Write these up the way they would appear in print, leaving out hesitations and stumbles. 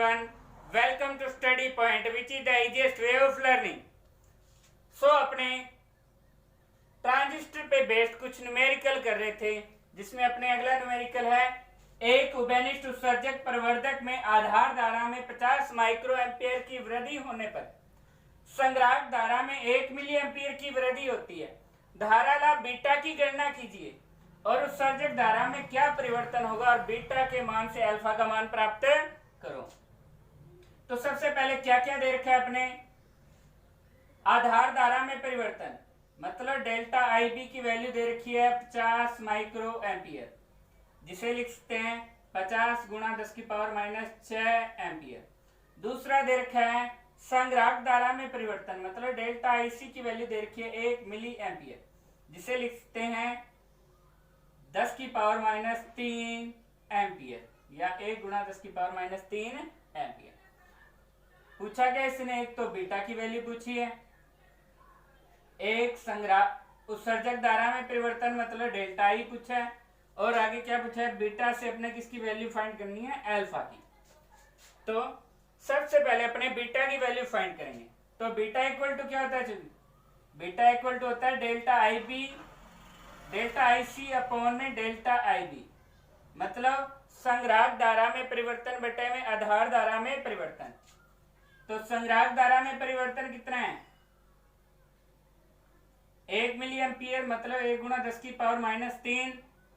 everyone. Welcome to Study Point, which is the easiest way of learning. So अपने transistor पे based कुछ numerical कर रहे थे, जिसमें अपने अगला न्यूमेरिकल है एक उभयनिष्ठ उत्सर्जक प्रवर्धक में आधार धारा में 50 माइक्रो एम्पियर की वृद्धि होने पर संग्राहक धारा में 1 मिली एम्पियर की वृद्धि होती है। धारा लाभ बीटा की गणना कीजिए और उत्सर्जक धारा में क्या परिवर्तन होगा और बीटा के मान से अल्फा का मान प्राप्त करो। तो सबसे पहले क्या क्या दे रखा है अपने, आधार धारा में परिवर्तन मतलब डेल्टा आई बी की वैल्यू दे रखी है 50 माइक्रो एम्पियर, जिसे लिख सकते हैं 50 गुणा 10 की पावर माइनस 6 एम्पियर। दूसरा दे रखा है संग्राहक धारा में परिवर्तन मतलब डेल्टा आई सी की वैल्यू दे रखी है 1 मिली एम्पियर, जिसे लिख सकते हैं 10 की पावर माइनस 3 एम्पियर या 1 गुणा 10 की पावर माइनस 3 एम्पियर। पूछा गया इसने, एक तो बीटा की वैल्यू पूछी है, एक संग्राहक उत्सर्जक धारा में परिवर्तन मतलब डेल्टा आई पूछा है, और आगे क्या पूछा है, बीटा से अपने किसकी वैल्यू फाइंड करनी है, अल्फा की। तो सबसे पहले अपने बीटा की वैल्यू फाइंड करेंगे। तो बीटा इक्वल टू क्या होता है, बीटा इक्वल टू होता है delta I B delta I C upon में डेल्टा आई बी, मतलब संग्राहक धारा में परिवर्तन बटे में आधार धारा में परिवर्तन। तो संग्राहक धारा में परिवर्तन कितना है, 1 मिली एम्पियर मतलब 1 गुणा 10 की पावर माइनस 3।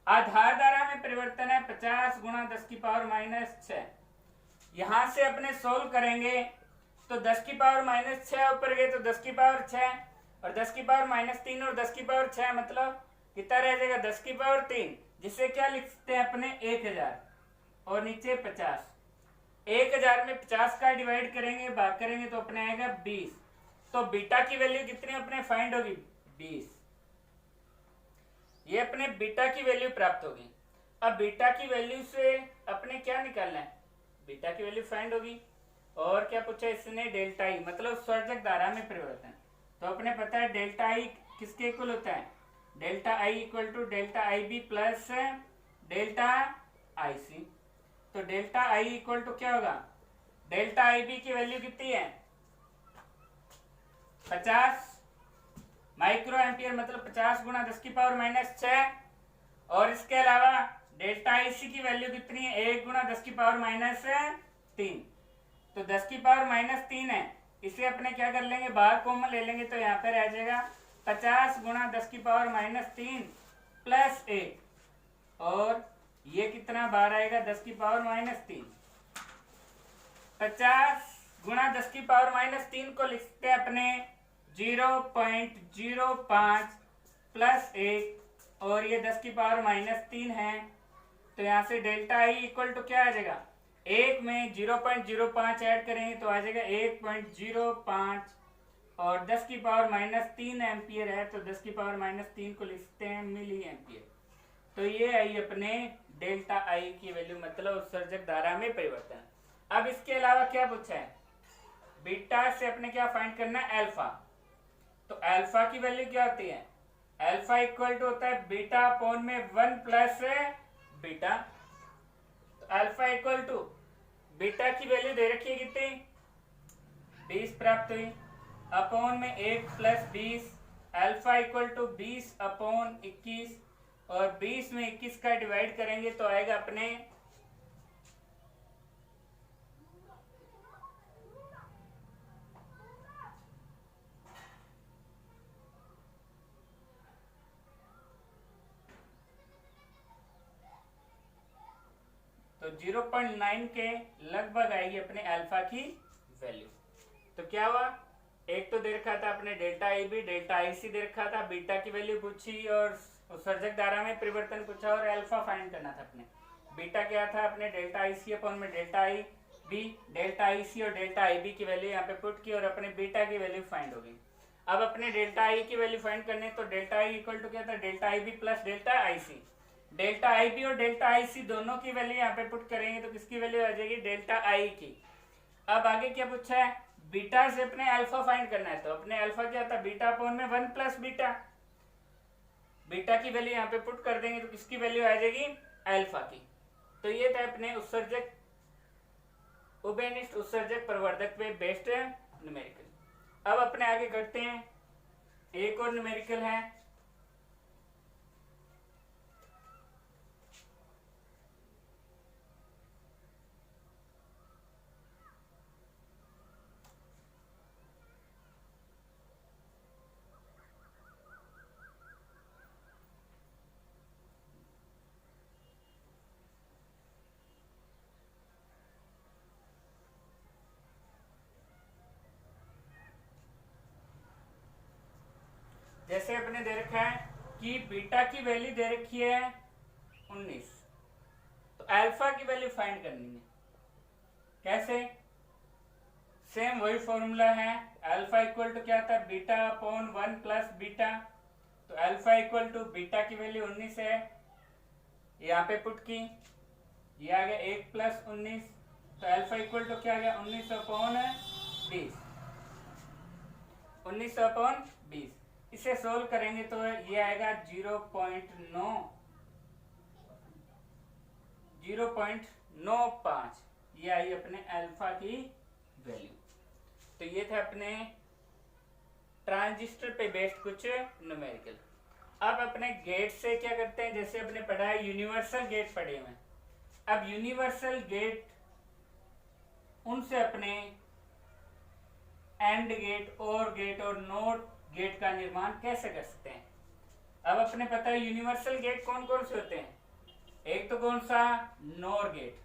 आधार धारा में परिवर्तन है 50 गुणा 10 की पावर माइनस 6। यहां से अपने सोल्व करेंगे तो 10 की पावर माइनस 6 ऊपर गए तो 10 की पावर 6 और 10 की पावर माइनस 3 और 10 की पावर 6 मतलब कितना रह जाएगा, 10 की पावर 3, जिसे क्या लिख सकते हैं अपने 1000 और नीचे 50। 1000 में 50 का डिवाइड करेंगे भाग करेंगे तो अपने आएगा 20। तो बीटा की वैल्यू कितनी अपने फाइंड होगी, 20। ये अपने बीटा की वैल्यू प्राप्त होगी। अब बीटा की वैल्यू से अपने क्या निकालना है, बीटा की वैल्यू फाइंड होगी। और क्या पूछा इसने, डेल्टा आई मतलब उत्सर्जक धारा में परिवर्तन। तो अपने पता है डेल्टा आई किसके इक्वल होता है, delta I equal to delta I B plus delta I C. तो डेल्टा आई इक्वल टू क्या होगा, डेल्टा आई बी की वैल्यू कितनी है 50 माइक्रो एम्पियर मतलब 50 गुणा 10 की पावर माइनस 6, और इसके अलावा डेल्टा आई सी की वैल्यू कितनी है 1 गुणा 10 की पावर माइनस 3। तो 10 की पावर माइनस 3 है, इसे अपने क्या कर लेंगे, बाहर कॉमन ले लेंगे तो यहाँ पे रह जाएगा 50 गुणा 10 की पावर माइनस 3 प्लस 1, और ये कितना बाहर आएगा 10 की पावर माइनस 3। 50 गुणा 10 की पावर माइनस 3 को लिखते हैं अपने 0.05 प्लस 1, और ये 10 की पावर माइनस 3 है। तो यहाँ से डेल्टा आई इक्वल टू क्या आ जाएगा, 1 में 0.05 ऐड करेंगे तो आ जाएगा 1.05, और 10 की पावर माइनस 3 एम्पियर है तो 10 की पावर माइनस 3 को लिखते हैं मिली एम्पियर। तो ये आई अपने डेल्टा आई की वैल्यू मतलब उत्सर्जक धारा में परिवर्तन। अब इसके अलावा क्या पूछा है, बीटा से अपने क्या फाइंड करना है, अल्फा। तो अल्फा की वैल्यू क्या होती है, अल्फा इक्वल टू होता है बीटा अपॉन में 1 प्लस बीटा। तो अल्फा इक्वल टू बीटा की वैल्यू दे रखी है कितनी, 20 प्राप्त हुई, अपॉन में 1 plus 20, alpha equal to 20 upon 21, और 20 में 21 का डिवाइड करेंगे तो आएगा अपने 0.9 के लगभग आएगी अपने अल्फा की वैल्यू। तो क्या हुआ, एक तो दे रखा था अपने delta I B delta I C दे रखा था, बीटा की वैल्यू पूछी और उत्सर्जक धारा में परिवर्तन पूछा, और अल्फा फाइंड करना था अपने। बीटा क्या था अपने डेल्टा आई सी अपॉन में delta I B, delta I C और डेल्टा आई बी की वैल्यू यहाँ पे पुट की और अपने बीटा की वैल्यू फाइंड होगी। अब अपने डेल्टा आई की वैल्यू फाइंड करने तो डेल्टा आई इक्वल टू क्या था, delta I B plus delta I C. Delta I B और डेल्टा आई सी दोनों की वैल्यू यहाँ पे पुट करेंगे तो किसकी वैल्यू आ जाएगी, डेल्टा आई की। अब आगे क्या पूछा है, बीटा से अपने अल्फा फाइंड करना है। तो अपने अल्फा क्या था, बीटा अपॉन में 1 प्लस बीटा। बीटा की वैल्यू यहाँ पे पुट कर देंगे तो किसकी वैल्यू आ जाएगी, अल्फा की। तो ये था अपने उभयनिष्ठ उत्सर्जक प्रवर्धक पे बेस्ड न्यूमेरिकल। अब अपने आगे करते हैं, एक और न्यूमेरिकल है। जैसे अपने दे रखा है कि बीटा की वैल्यू दे रखी है 19, तो अल्फा की वैल्यू फाइंड करनी है। कैसे? सेम वही फॉर्मूला है, अल्फा इक्वल टू क्या था, बीटा अपॉन 1 प्लस बीटा। तो अल्फा इक्वल टू बीटा की वैल्यू 19 है, यहाँ पे पुट की, ये आ गया 1 प्लस 19, तो अल्फा इक्वल टू क्या आ गया 19 अपॉन 20, 19 अपॉन 20। इसे सोल्व करेंगे तो ये आएगा 0.95, ये आई अपने अल्फा की वैल्यू। तो ये थे अपने ट्रांजिस्टर पे बेस्ड कुछ न्यूमेरिकल। अब अपने गेट से क्या करते हैं, जैसे अपने पढ़ा है यूनिवर्सल गेट पढ़े हुए। अब यूनिवर्सल गेट उनसे अपने एंड गेट, और गेट और नोट गेट का निर्माण कैसे कर सकते हैं। अब अपने पता है यूनिवर्सल गेट कौन कौन से होते हैं, एक तो कौन सा, नोर गेट,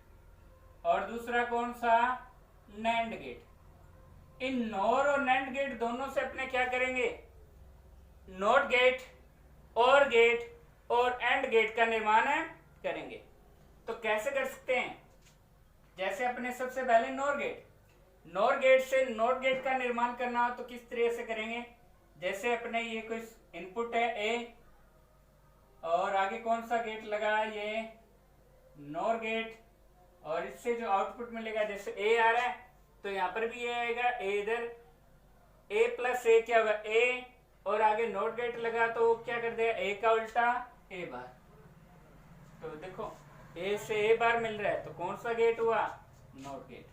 और दूसरा कौन सा, नैंड गेट। इन नोर और नैंड गेट दोनों से अपने क्या करेंगे, नोट गेट और एंड गेट का निर्माण करेंगे। तो कैसे कर सकते हैं, जैसे अपने सबसे पहले नोर गेट से नोट गेट का निर्माण करना हो तो किस तरह से करेंगे। जैसे अपने ये कुछ इनपुट है ए, और आगे कौन सा गेट लगा, ये नोर गेट, और इससे जो आउटपुट मिलेगा, जैसे ए आ रहा है तो यहाँ पर भी ए आएगा, ए इधर, ए प्लस ए क्या होगा ए, और आगे नोट गेट लगा तो क्या कर देगा, ए का उल्टा ए बार। तो देखो ए से ए बार मिल रहा है तो कौन सा गेट हुआ, नोट गेट।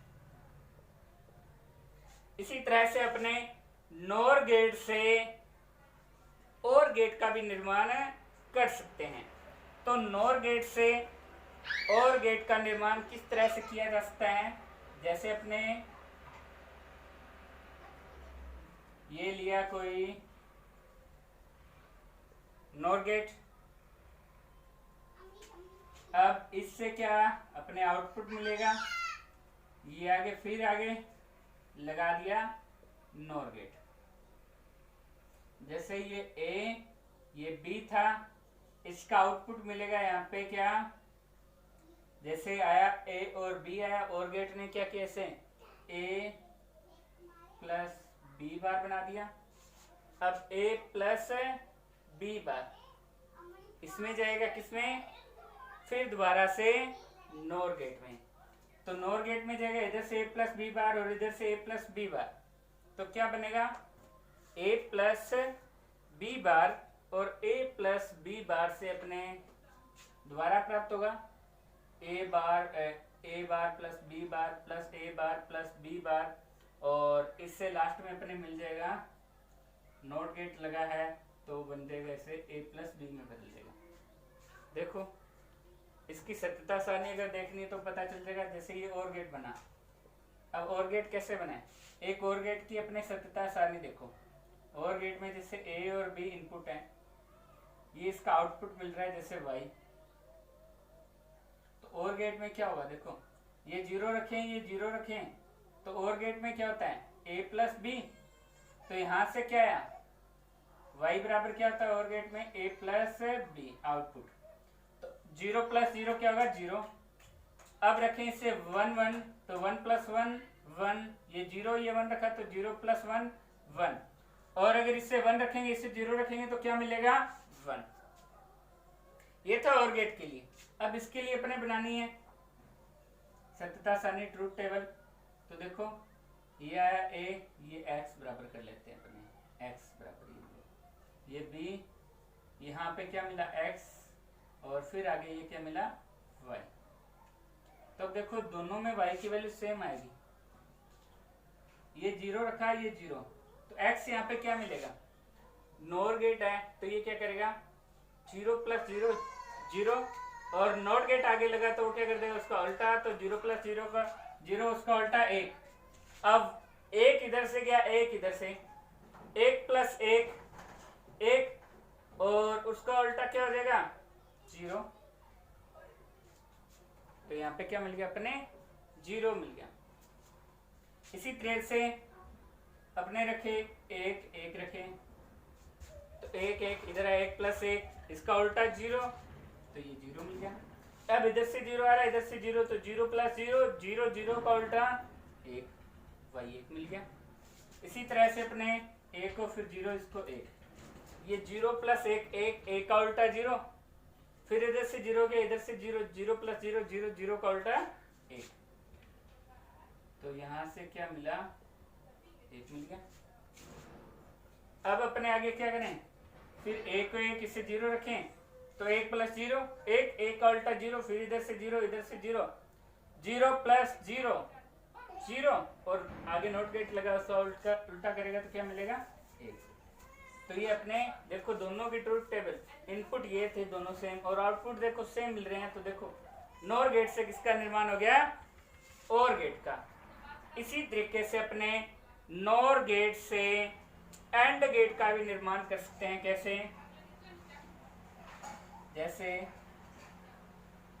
इसी तरह से अपने नोर गेट से और गेट का भी निर्माण कर सकते हैं। तो नोर गेट से और गेट का निर्माण किस तरह से किया जा सकता है, जैसे अपने ये लिया कोई नोर गेट, अब इससे क्या अपने आउटपुट मिलेगा, ये आगे फिर आगे लगा दिया नोर गेट। जैसे ये ए ये बी था, इसका आउटपुट मिलेगा यहाँ पे क्या, जैसे आया ए और बी आया, और गेट ने क्या किया, ऐसे ए प्लस बी बार बना दिया। अब ए प्लस बी बार इसमें जाएगा, किसमें, फिर दोबारा से नोर गेट में। तो नोर गेट में जाएगा इधर से ए प्लस बी बार और इधर से ए प्लस बी बार, तो क्या बनेगा, ए प्लस बी बार और ए प्लस बी बार से अपने दोबारा प्राप्त होगा ए बार प्लस बी बार प्लस ए बार प्लस बी बार, और इससे लास्ट में अपने मिल जाएगा नोट गेट लगा है तो बन जाएगा इसे ए प्लस बी में बदल देगा। देखो इसकी सत्यता सारणी अगर देखनी है तो पता चल जाएगा। जैसे ये और गेट बना, अब और गेट कैसे बने, एक और गेट की अपने सत्यता सारणी देखो। और गेट में जैसे ए और बी इनपुट है, ये इसका आउटपुट मिल रहा है जैसे वाई, तो और गेट में क्या होगा, देखो ये जीरो रखें ये जीरो रखें, तो और गेट में क्या होता है ए प्लस बी, तो यहां से क्या आया वाई बराबर क्या होता है और गेट में ए प्लस बी आउटपुट, तो जीरो प्लस जीरो क्या होगा जीरो। अब रखें इसे वन वन, तो वन प्लस वन वन, ये जीरो ये वन रखा तो जीरो प्लस वन वन, और अगर इससे वन रखेंगे इससे जीरो रखेंगे तो क्या मिलेगा वन। ये था और गेट के लिए। अब इसके लिए अपने बनानी है सत्यता सारणी ट्रूथ टेबल। तो देखो ये आया ए, ये एक्स बराबर कर लेते हैं अपने, एक्स बराबर ये बी, यहाँ पे क्या मिला एक्स, और फिर आगे ये क्या मिला वाई। तो अब देखो दोनों में वाई की वैल्यू सेम आएगी, ये 0 रखा है, ये 0, तो x यहाँ पे क्या मिलेगा, नॉर गेट है तो ये क्या करेगा 0 + 0 0, और नॉट गेट आगे लगा तो वो क्या कर देगा उसका उल्टा, तो 0 + 0 का 0 उसका उल्टा 1। अब 1 इधर से गया, 1 इधर से, 1 + 1 1, और उसका उल्टा क्या हो जाएगा 0, तो यहाँ पे क्या मिल गया अपने 0 मिल गया। इसी तरह से अपने रखे 1 1 रखे, तो 1 1 इधर है, 1 + 1 इसका उल्टा 0, तो ये 0 मिल गया। अब इधर से 0 आ रहा है, इधर से 0, तो 0 + 0 0 0 का उल्टा 1, वही 1 मिल गया। इसी तरह से अपने 1 को फिर 0 इसको 1, ये 0 + 1 1 1 का उल्टा 0, फिर इधर से 0 गया, इधर से 0 0 + 0 0 0 का उल्टा 1, तो यहां से क्या मिला 1 मिल गया। अब अपने आगे क्या करें, फिर 1 को 1 इसे 0 रखें, तो 1 + 0 1 1 का उल्टा 0, फिर इधर से 0 इधर से 0 0 + 0 0, और आगे नोट गेट लगा उसका उल्टा करेगा तो क्या मिलेगा 1। तो ये अपने देखो दोनों की ट्रूथ टेबल, इनपुट ये थे दोनों सेम और आउटपुट देखो सेम मिल रहे हैं, तो देखो नॉर गेट से किसका निर्माण हो गया, और गेट का। इसी तरीके से अपने नॉर गेट से एंड गेट का भी निर्माण कर सकते हैं। कैसे, जैसे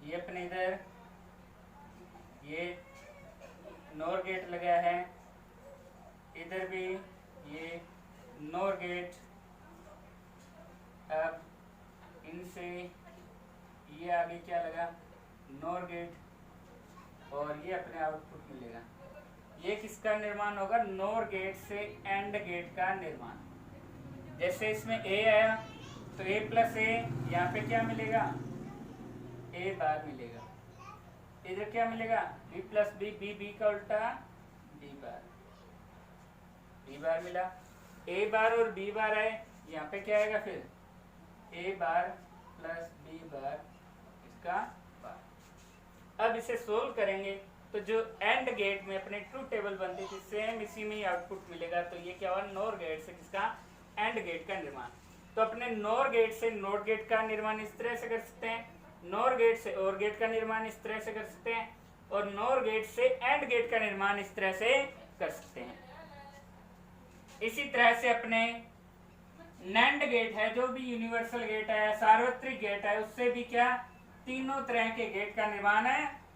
ये अपने इधर ये नॉर गेट लगा है, इधर भी ये नॉर गेट, अब इनसे ये आगे क्या लगा नॉर गेट, और ये अपने आउटपुट मिलेगा। ये किसका निर्माण होगा, नॉर गेट से एंड गेट का निर्माण। जैसे इसमें a आया तो a + a, यहाँ पे क्या मिलेगा a बार मिलेगा, इधर क्या मिलेगा b + b b का उल्टा b बार मिला, a बार और b बार आए, यहाँ पे क्या आएगा फिर a बार + b बार इसका बार। अब इसे सोल्व करेंगे तो जो एंड गेट में अपने ट्रूथ टेबल बनती थी सेम इसी में ही आउटपुट मिलेगा, तो ये क्या हुआ नॉर गेट से किसका एंड गेट का निर्माण। तो अपने नॉर गेट से नॉट गेट का निर्माण इस तरह से कर सकते हैं, नॉर गेट से और गेट का निर्माण इस तरह से कर सकते हैं, और नॉर गेट से एंड गेट का निर्माण इस तरह से कर सकते हैं। इसी तरह से अपने नैंड गेट है, जो भी यूनिवर्सल गेट है, सार्वत्रिक गेट है, उससे भी क्या तीनों तरह के गेट का निर्माण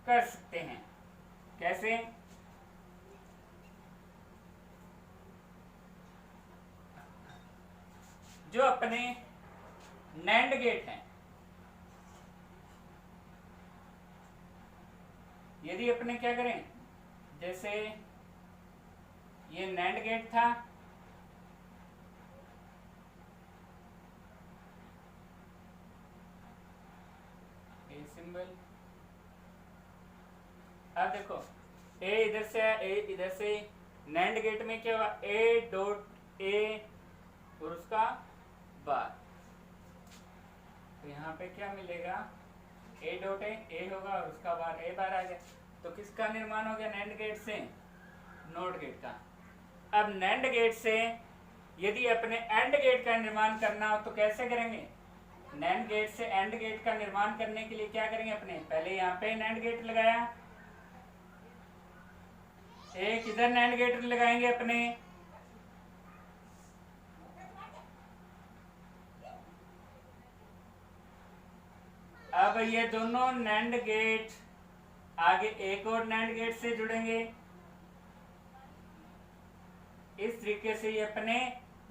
कर सकते हैं। कैसे, जो अपने नैंड गेट हैं, यदि अपने क्या करें, जैसे ये नैंड गेट था, ए सिंबल, अब देखो a इधर से है, a इधर से, नैंड गेट में क्या हुआ a.a और उसका बार, तो यहाँ पे क्या मिलेगा a होगा और उसका बार a बार आ गया। तो किसका निर्माण हो गया नैंड गेट से, नॉट गेट का। अब नैंड गेट से यदि अपने एंड गेट का निर्माण करना हो तो कैसे करेंगे, नैंड गेट से एंड गेट का निर्माण करने के लिए क्या करेंगे, अपने पहले यहाँ पे नैंड गेट लगाया, एक इधर नैंड गेट लगाएंगे अपने, अब ये दोनों नैंड गेट आगे एक और नैंड गेट से जुड़ेंगे। इस तरीके से ये अपने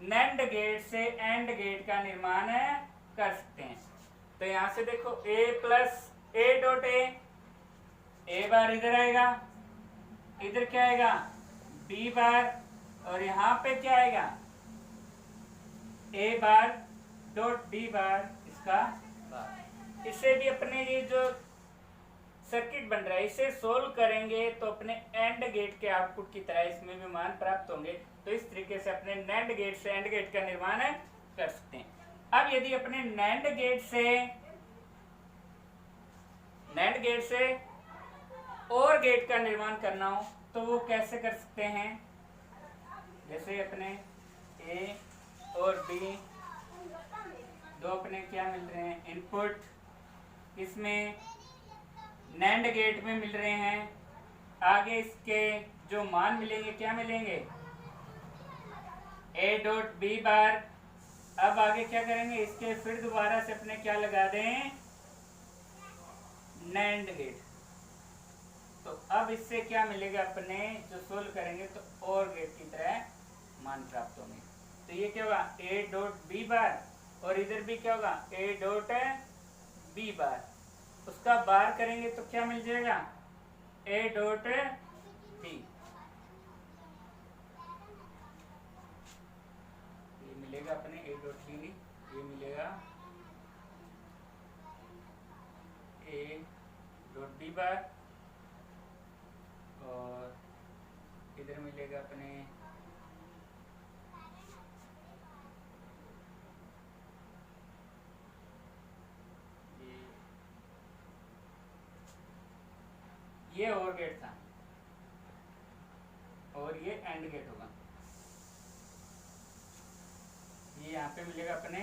नैंड गेट से एंड गेट का निर्माण कर सकते हैं। तो यहां से देखो a + a.a, a बार इधर आएगा, इधर क्या आएगा b बार, और यहाँ पे क्या आएगा a बार डॉट b बार इसका बार। इससे भी अपने ये जो सर्किट बन रहा है इसे सोल्व करेंगे तो अपने एंड गेट के आउटपुट की तरह इसमें भी मान प्राप्त होंगे। तो इस तरीके से अपने नैंड गेट से एंड गेट का निर्माण कर सकते हैं। अब यदि अपने नैंड गेट से और गेट का निर्माण करना हो तो वो कैसे कर सकते हैं, जैसे अपने ए और बी दो अपने क्या मिल रहे हैं, इनपुट इसमें नैंड गेट में मिल रहे हैं। आगे इसके जो मान मिलेंगे क्या मिलेंगे, ए डॉट बी बार। अब आगे क्या करेंगे, इसके फिर दोबारा से अपने क्या लगा दें, नैंड गेट। तो अब इससे क्या मिलेगा, अपने जो सोल्व करेंगे तो और गेट की तरह मान प्राप्त होंगे। तो ये क्या होगा, ए डॉट बी बार, और इधर भी क्या होगा, ए डॉट बी बार। उसका बार करेंगे तो क्या मिल जाएगा, ए डॉट बी। ये मिलेगा अपने ए डॉट बी, ये मिलेगा ए डॉट बी बार, और इधर मिलेगा अपने ये और गेट था, और ये एंड गेट होगा। ये यहाँ पे मिलेगा अपने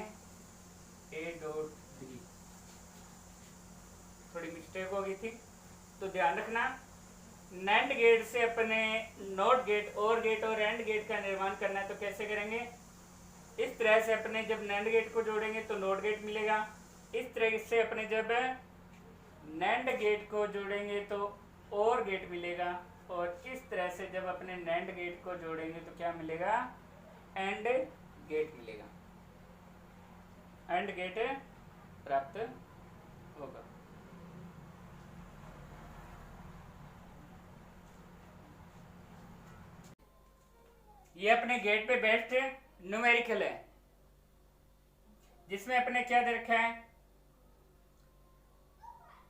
ए डॉट बी। थोड़ी मिस्टेक हो गई थी, तो ध्यान रखना, नैंड गेट से अपने नॉट गेट, और गेट और एंड गेट का निर्माण करना है। तो कैसे करेंगे, इस तरह से अपने जब नैंड गेट को जोड़ेंगे तो नॉट गेट मिलेगा। इस तरह से अपने जब नैंड गेट को जोड़ेंगे तो और गेट मिलेगा, और इस तरह से जब अपने नैंड गेट को जोड़ेंगे तो क्या मिलेगा, एंड गेट मिलेगा, एंड गेट प्राप्त होगा। ये अपने गेट पे बेस्ट न्यूमेरिकल है, जिसमें अपने क्या दे रखा है,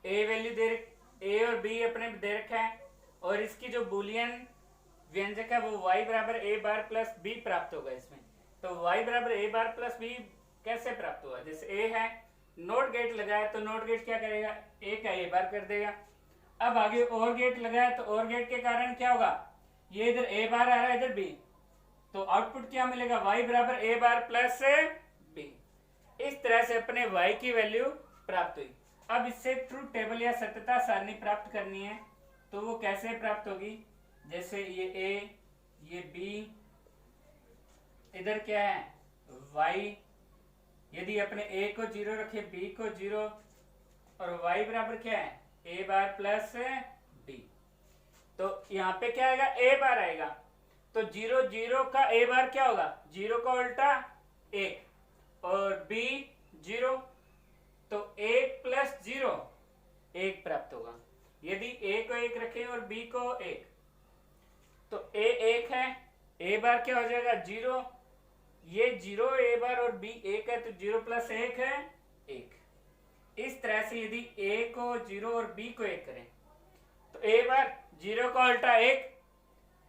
ए वैल्यू दे, ए और बी अपने दे रखा है, और इसकी जो बुलियन व्यंजक है वो y बराबर ए बार प्लस बी प्राप्त होगा इसमें। तो y बराबर ए बार प्लस बी कैसे प्राप्त हुआ, जैसे ए है, नोट गेट लगाया तो नोट गेट क्या करेगा, ए का ए बार कर देगा। अब आगे और गेट लगाया तो और गेट के कारण क्या होगा, ये इधर ए बार आ रहा है, इधर बी, तो आउटपुट क्या मिलेगा, y बराबर ए बार प्लस बी। इस तरह से अपने y की वैल्यू प्राप्त हुई। अब इससे ट्रूथ टेबल या सत्यता सारणी प्राप्त करनी है, तो वो कैसे प्राप्त होगी, जैसे ये a, ये b, इधर क्या है y। यदि अपने a को 0 रखे, b को 0, और y बराबर क्या है, a बार प्लस b, तो यहाँ पे क्या आएगा, a बार आएगा। तो 0 0 का a बार क्या होगा, 0 का उल्टा 1, और b 0, तो 1 प्लस 0 1 प्राप्त होगा। यदि a को 1 रखें और b को 1, तो a 1 है, a बार क्या हो जाएगा 0, ये 0 a बार और b 1 है, तो 0 प्लस 1 है 1। इस तरह से यदि a को 0 और b को 1 करें तो a बार 0 का उल्टा 1,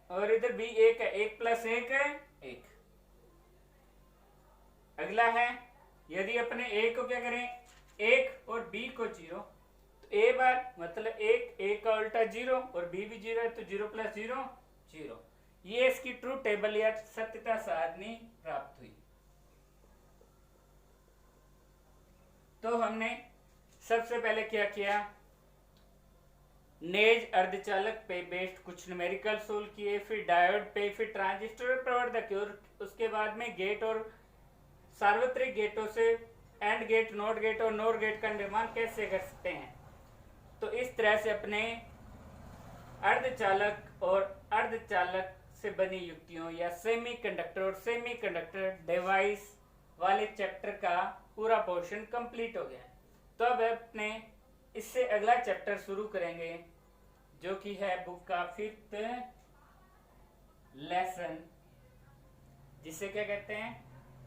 और इधर b 1 है, 1 प्लस 1 है 1। अगला है, यदि अपने a को क्या करें 1 और b को 0, तो a बार मतलब 1, 1 का उल्टा 0, और b भी 0 है, तो 0 प्लस 0 0। ये इसकी ट्रूथ टेबल या सत्यता सारणी प्राप्त हुई। तो हमने सबसे पहले क्या किया, नेज अर्धचालक पे बेस्ड कुछ न्यूमेरिकल सोल्व किए, फिर डायोड पे, फिर ट्रांजिस्टर और प्रवर्धक, और उसके बाद में गेट और सार्वत्रिक गेटों से एंड गेट, नॉट गेट और नोर गेट का निर्माण कैसे कर सकते हैं। तो इस तरह से अपने अर्धचालक और अर्धचालक से बनी युक्तियों या सेमीकंडक्टर और सेमीकंडक्टर डिवाइस वाले चैप्टर का पूरा पोर्शन कंप्लीट हो गया। तो अब अपने इससे अगला चैप्टर शुरू करेंगे, जो कि है बुक का 5th लेसन, जिसे क्या कहते हैं,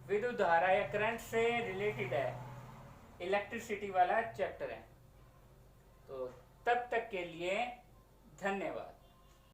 विद्युत धारा या करंट से रिलेटेड है, इलेक्ट्रिसिटी वाला चैप्टर है। तो तब तक के लिए धन्यवाद।